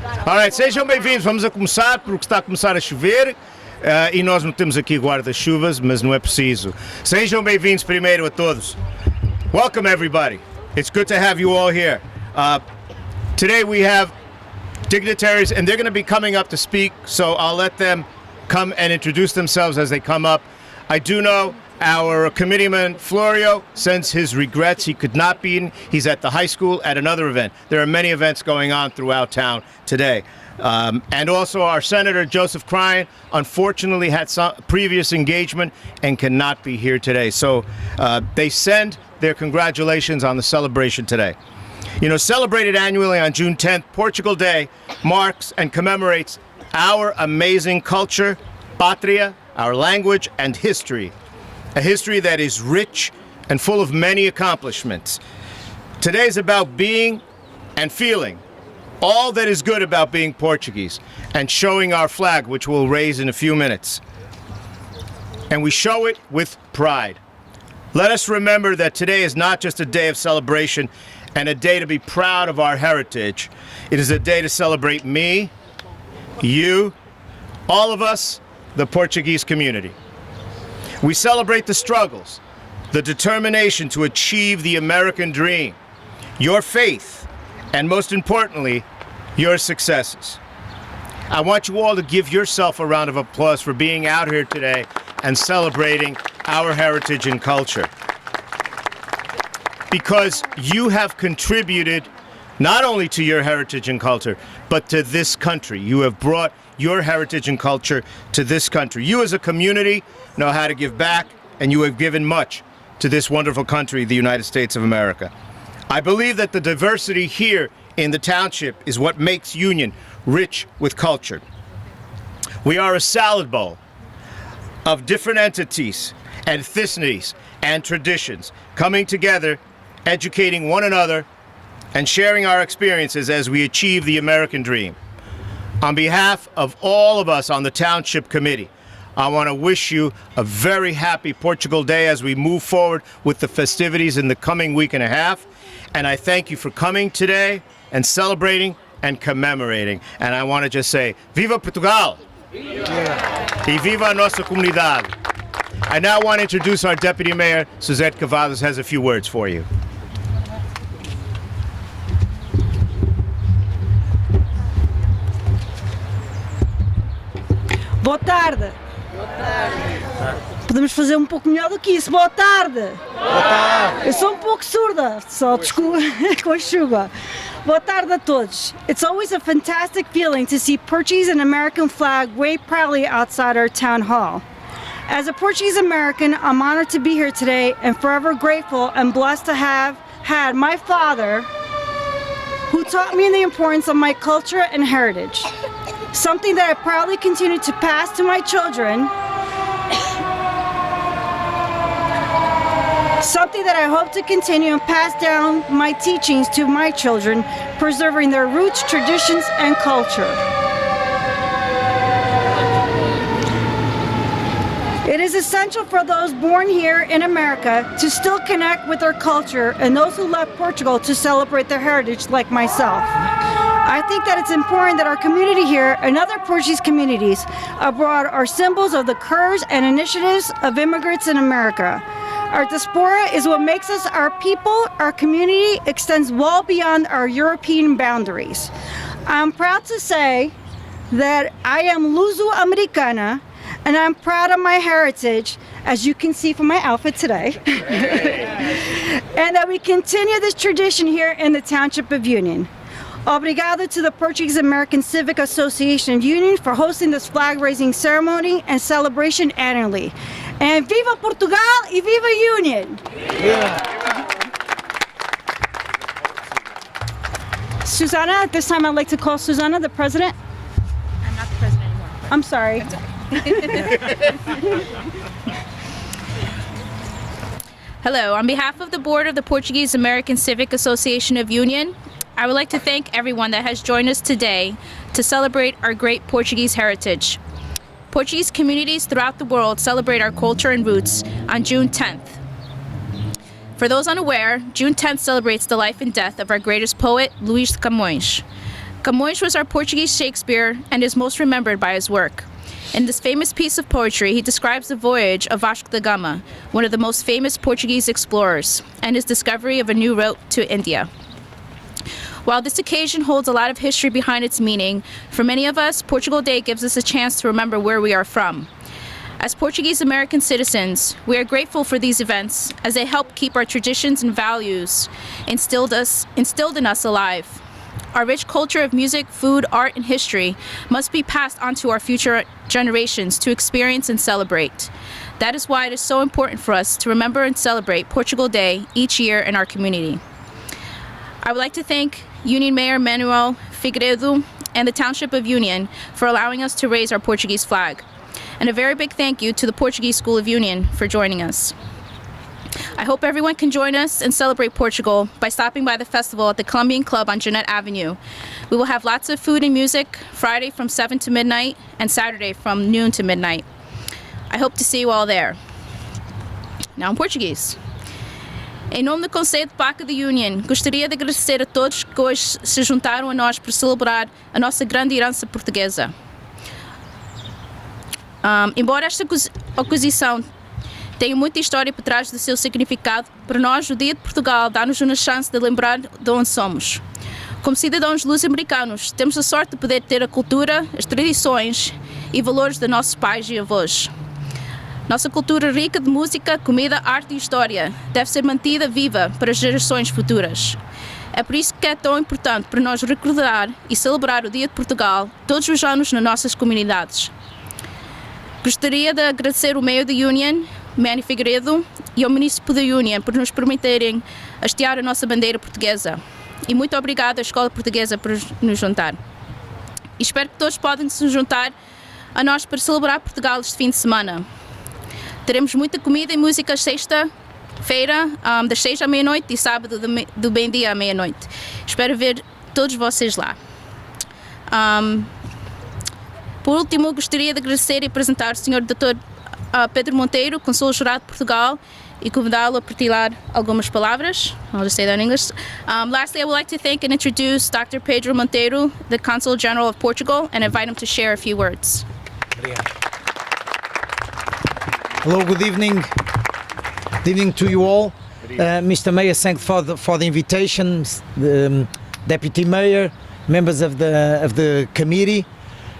Alright, sejam bem-vindos. Vamos a começar porque está a começar a chover e nós não temos aqui guarda-chuvas, mas não é preciso. Sejam bem-vindos primeiro a todos. Welcome everybody. It's good to have you all here. Today we have dignitaries and they're going to be coming up to speak, so I'll let them come and introduce themselves as they come up. I do know our committeeman Florio sends his regrets. He could not be in. He's at the high school at another event. There are many events going on throughout town today. And also our Senator Joseph Cryan unfortunately had some previous engagement and cannot be here today. So they send their congratulations on the celebration today. You know, celebrated annually on June 10th, Portugal Day marks and commemorates our amazing culture, patria, our language, and history. A history that is rich and full of many accomplishments. Today is about being and feeling all that is good about being Portuguese and showing our flag, which we'll raise in a few minutes. And we show it with pride. Let us remember that today is not just a day of celebration and a day to be proud of our heritage. It is a day to celebrate me, you, all of us, the Portuguese community. We celebrate the struggles, the determination to achieve the American dream, your faith, and most importantly, your successes. I want you all to give yourself a round of applause for being out here today and celebrating our heritage and culture. Because you have contributed not only to your heritage and culture, but to this country. You have brought your heritage and culture to this country. You as a community know how to give back, and you have given much to this wonderful country, the United States of America. I believe that the diversity here in the township is what makes Union rich with culture. We are a salad bowl of different entities, ethnicities, and traditions coming together, educating one another, and sharing our experiences as we achieve the American dream. On behalf of all of us on the Township Committee, I want to wish you a very happy Portugal Day as we move forward with the festivities in the coming week and a half. And I thank you for coming today and celebrating and commemorating. And I want to just say, Viva Portugal! E viva a nossa comunidade! I now want to introduce our Deputy Mayor, Suzette Cavadas, has a few words for you. Boa tarde. Podemos fazer um pouco melhor do que isso. Boa tarde. Boa tarde. Eu sou um pouco surda, só desculpa com a chuva. Boa tarde a todos. It's always a fantastic feeling to see Portuguese and American flag wave proudly outside our town hall. As a Portuguese American, I'm honored to be here today and forever grateful and blessed to have had my father, who taught me the importance of my culture and heritage. Something that I proudly continue to pass to my children. Something that I hope to continue and pass down my teachings to my children, preserving their roots, traditions, and culture. It is essential for those born here in America to still connect with their culture and those who left Portugal to celebrate their heritage like myself. I think that it's important that our community here and other Portuguese communities abroad are symbols of the courage and initiatives of immigrants in America. Our diaspora is what makes us our people. Our community extends well beyond our European boundaries. I'm proud to say that I am Luso-Americana, and I'm proud of my heritage, as you can see from my outfit today, and that we continue this tradition here in the Township of Union. Obrigado to the Portuguese American Civic Association of Union for hosting this flag-raising ceremony and celebration annually. And viva Portugal e viva Union! Yeah. Susanna, at this time I'd like to call Susanna, the president. I'm not the president anymore. I'm sorry. Hello, on behalf of the board of the Portuguese American Civic Association of Union, I would like to thank everyone that has joined us today to celebrate our great Portuguese heritage. Portuguese communities throughout the world celebrate our culture and roots on June 10th. For those unaware, June 10th celebrates the life and death of our greatest poet, Luís de Camões. Camões was our Portuguese Shakespeare and is most remembered by his work. In this famous piece of poetry, he describes the voyage of Vasco da Gama, one of the most famous Portuguese explorers, and his discovery of a new route to India. While this occasion holds a lot of history behind its meaning, for many of us, Portugal Day gives us a chance to remember where we are from. As Portuguese American citizens, we are grateful for these events as they help keep our traditions and values instilled in us alive. Our rich culture of music, food, art, and history must be passed on to our future generations to experience and celebrate. That is why it is so important for us to remember and celebrate Portugal Day each year in our community. I would like to thank Union Mayor Manuel Figueiredo and the Township of Union for allowing us to raise our Portuguese flag. And a very big thank you to the Portuguese School of Union for joining us. I hope everyone can join us and celebrate Portugal by stopping by the festival at the Colombian Club on Jeanette Avenue. We will have lots of food and music Friday from 7 to midnight and Saturday from noon to midnight. I hope to see you all there. Now in Portuguese. Em nome do Conselho de Paca da Union, gostaria de agradecer a todos que hoje se juntaram a nós para celebrar a nossa grande herança portuguesa. Embora esta oposição tenha muita história por trás do seu significado, para nós o Dia de Portugal dá-nos uma chance de lembrar de onde somos. Como cidadãos luso-americanos, temos a sorte de poder ter a cultura, as tradições e valores de nossos pais e avós. Nossa cultura rica de música, comida, arte e história deve ser mantida viva para as gerações futuras. É por isso que é tão importante para nós recordar e celebrar o Dia de Portugal todos os anos nas nossas comunidades. Gostaria de agradecer o Mayor da Union, Manny Figueiredo, e ao Município da Union por nos permitirem hastear a nossa bandeira portuguesa. E muito obrigada à Escola Portuguesa por nos juntar. E espero que todos possam se juntar a nós para celebrar Portugal este fim de semana. Teremos muita comida e música sexta-feira, das 6 à meia-noite e sábado do meio-dia à meia-noite. Espero ver todos vocês lá. Por último, gostaria de agradecer e apresentar o Sr. Dr. Pedro Monteiro, Consul-Geral de Portugal, e convidá-lo a partilhar algumas palavras. I'll just say that in English. Lastly, I would like to thank and introduce Dr. Pedro Monteiro, the Consul General of Portugal, and invite him to share a few words. Hello, good evening. Good evening to you all. Mr. Mayor, thanks for the invitation. The Deputy Mayor, members of the committee.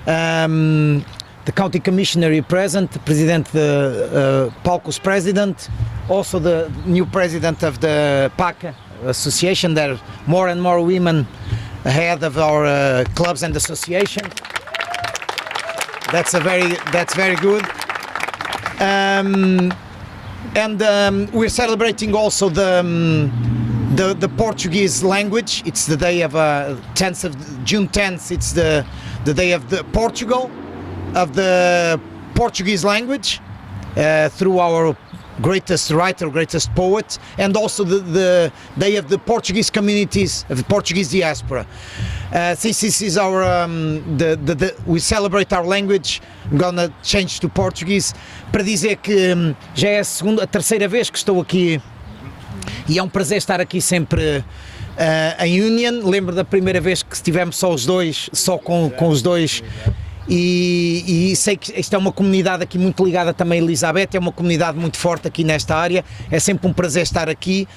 The County Commissioner is present, President Palco's President, also the new President of the PACA Association. There are more and more women ahead of our clubs and association. That's very good. We're celebrating also the Portuguese language. It's the day of 10th of June 10th. It's the day of the Portugal, of the Portuguese language, through our greatest writer, greatest poet, and also the day of the Portuguese communities, of the Portuguese diaspora. Since this is our, we celebrate our language, I'm gonna change to Portuguese, para dizer que já é a terceira vez que estou aqui e é um prazer estar aqui sempre em Union. Lembro da primeira vez que estivemos só os dois, só com os dois. E sei que esta é uma comunidade aqui muito ligada também a Elizabeth, é uma comunidade muito forte aqui nesta área, é sempre um prazer estar aqui.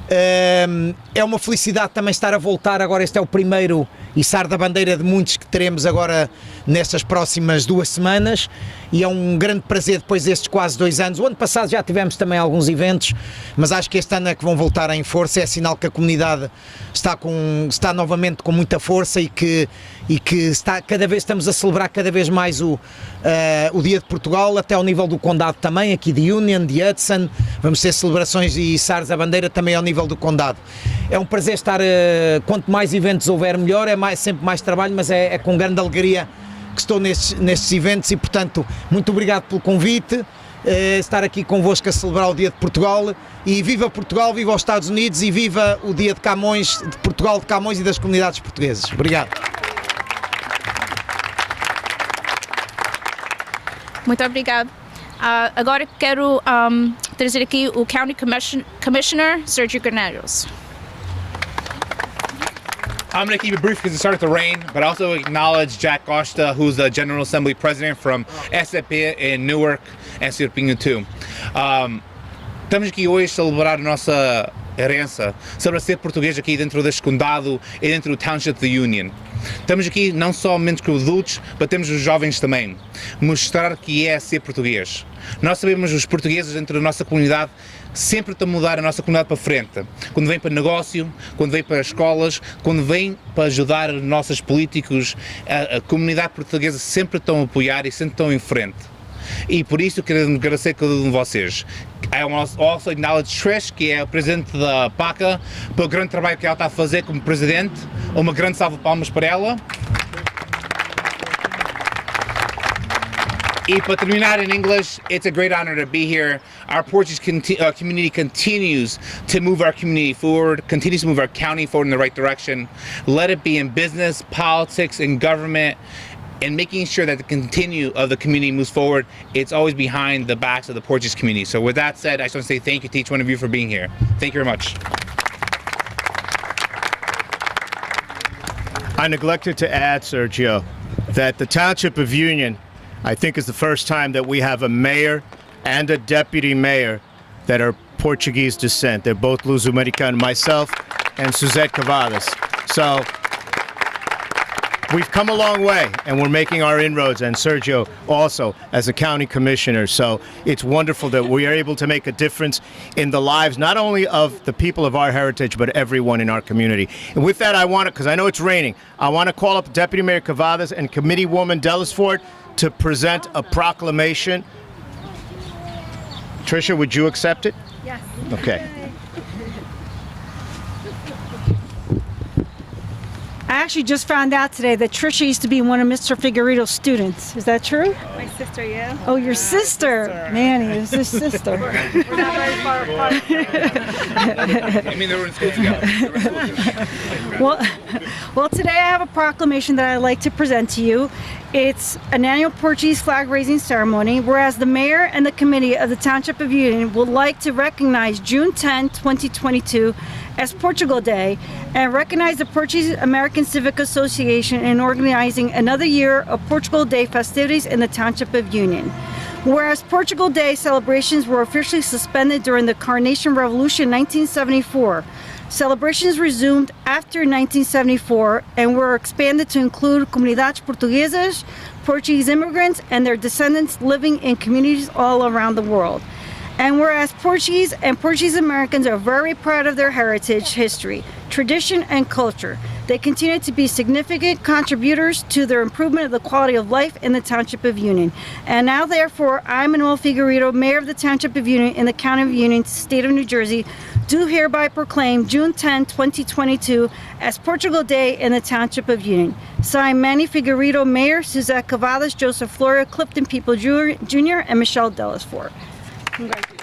É uma felicidade também estar a voltar. Agora este é o primeiro içar da bandeira de muitos que teremos agora nestas próximas 2 semanas, e é um grande prazer depois destes quase 2 anos. O ano passado já tivemos também alguns eventos, mas acho que este ano é que vão voltar em força. É sinal que a comunidade está novamente com muita força e que cada vez estamos a celebrar cada vez mais o Dia de Portugal, até ao nível do Condado também, aqui de Union, de Hudson. Vamos ter celebrações e içares a bandeira também ao nível do Condado. É um prazer estar, quanto mais eventos houver melhor, sempre mais trabalho, mas é com grande alegria que estou nestes eventos e, portanto, muito obrigado pelo convite, estar aqui convosco a celebrar o Dia de Portugal. E viva Portugal, viva os Estados Unidos e viva o Dia de Camões, de Portugal, de Camões e das comunidades portuguesas. Obrigado. Muito obrigado. Agora quero trazer aqui o County Commissioner, Sergio Granados. I'm going to keep it brief because it started to rain, but also acknowledge Jack Costa, who's the General Assembly President from SAP in Newark and Sr. Pinho too. Estamos aqui hoje a celebrar a nossa herança, sobre ser português aqui dentro deste condado e dentro do Township da Union. Estamos aqui não somente com adultos, mas temos os jovens também. Mostrar que é ser português. Nós sabemos os portugueses dentro da nossa comunidade sempre estão a mudar a nossa comunidade para frente. Quando vem para negócio, quando vem para escolas, quando vem para ajudar os nossos políticos, a comunidade portuguesa sempre estão a apoiar e sempre estão em frente. E por isso quero agradecer a cada um de vocês. I also acknowledge Trish, que é o presidente da PACA, pelo grande trabalho que ela está a fazer como presidente. Uma grande salva de palmas para ela. E para terminar in English, it's a great honor to be here. Our Portuguese community continues to move our community forward, continues to move our county forward in the right direction. Let it be in business, politics, and government, and making sure that the continue of the community moves forward. It's always behind the backs of the Portuguese community. So with that said, I just want to say thank you to each one of you for being here. Thank you very much. I neglected to add, Sergio, that the Township of Union, I think, is the first time that we have a mayor and a deputy mayor that are Portuguese descent. They're both Luso-American, myself and Suzette Cavadas. So we've come a long way, and we're making our inroads, and Sergio also as a county commissioner. So it's wonderful that we are able to make a difference in the lives not only of the people of our heritage, but everyone in our community. And with that, I want to, because I know it's raining, I want to call up Deputy Mayor Cavadas and Committeewoman Delisford to present a proclamation. Tricia, would you accept it? Yes. Okay. I actually just found out today that Trisha used to be one of Mr. Figueredo's students. Is that true? My sister, yeah. Oh, your sister. Manny is his sister. We're not very far apart. I mean, they were in school together. Well, today I have a proclamation that I'd like to present to you. It's an annual Portuguese flag raising ceremony, whereas the mayor and the committee of the Township of Union would like to recognize June 10, 2022 as Portugal Day and recognize the Portuguese American Civic Association in organizing another year of Portugal Day festivities in the Township of Union. Whereas Portugal Day celebrations were officially suspended during the Carnation Revolution in 1974, celebrations resumed after 1974 and were expanded to include comunidades portuguesas, Portuguese immigrants, and their descendants living in communities all around the world. And whereas Portuguese and Portuguese Americans are very proud of their heritage, history, tradition, and culture, they continue to be significant contributors to their improvement of the quality of life in the Township of Union. And now, therefore, I, Manuel Figueredo, Mayor of the Township of Union in the County of Union, State of New Jersey, do hereby proclaim June 10, 2022 as Portugal Day in the Township of Union. Signed, Manny Figueredo, Mayor, Suzette Cavadas, Joseph Floria, Clifton People Jr., and Michelle Delisford. Congratulations.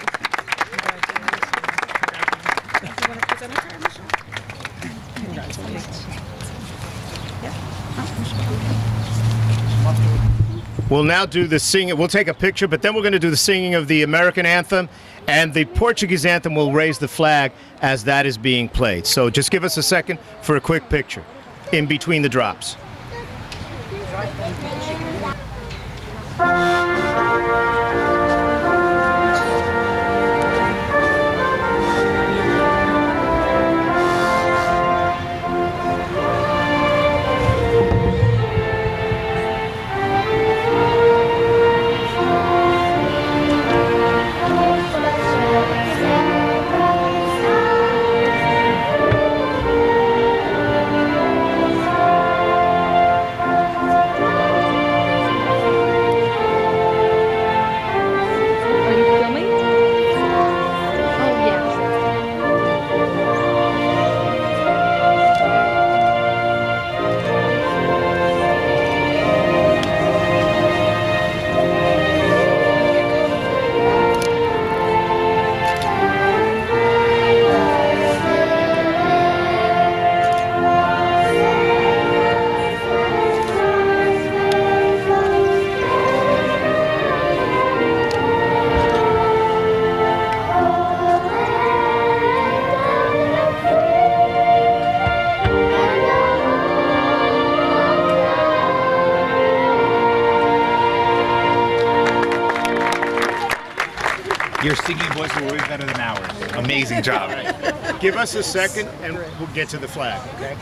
We'll now do the singing. We'll take a picture, but then we're going to do the singing of the American anthem, and the Portuguese anthem will raise the flag as that is being played. So just give us a second for a quick picture in between the drops. Your singing voice will be better than ours. Amazing job. Give us a second and we'll get to the flag, okay?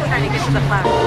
Trying to get to the flag.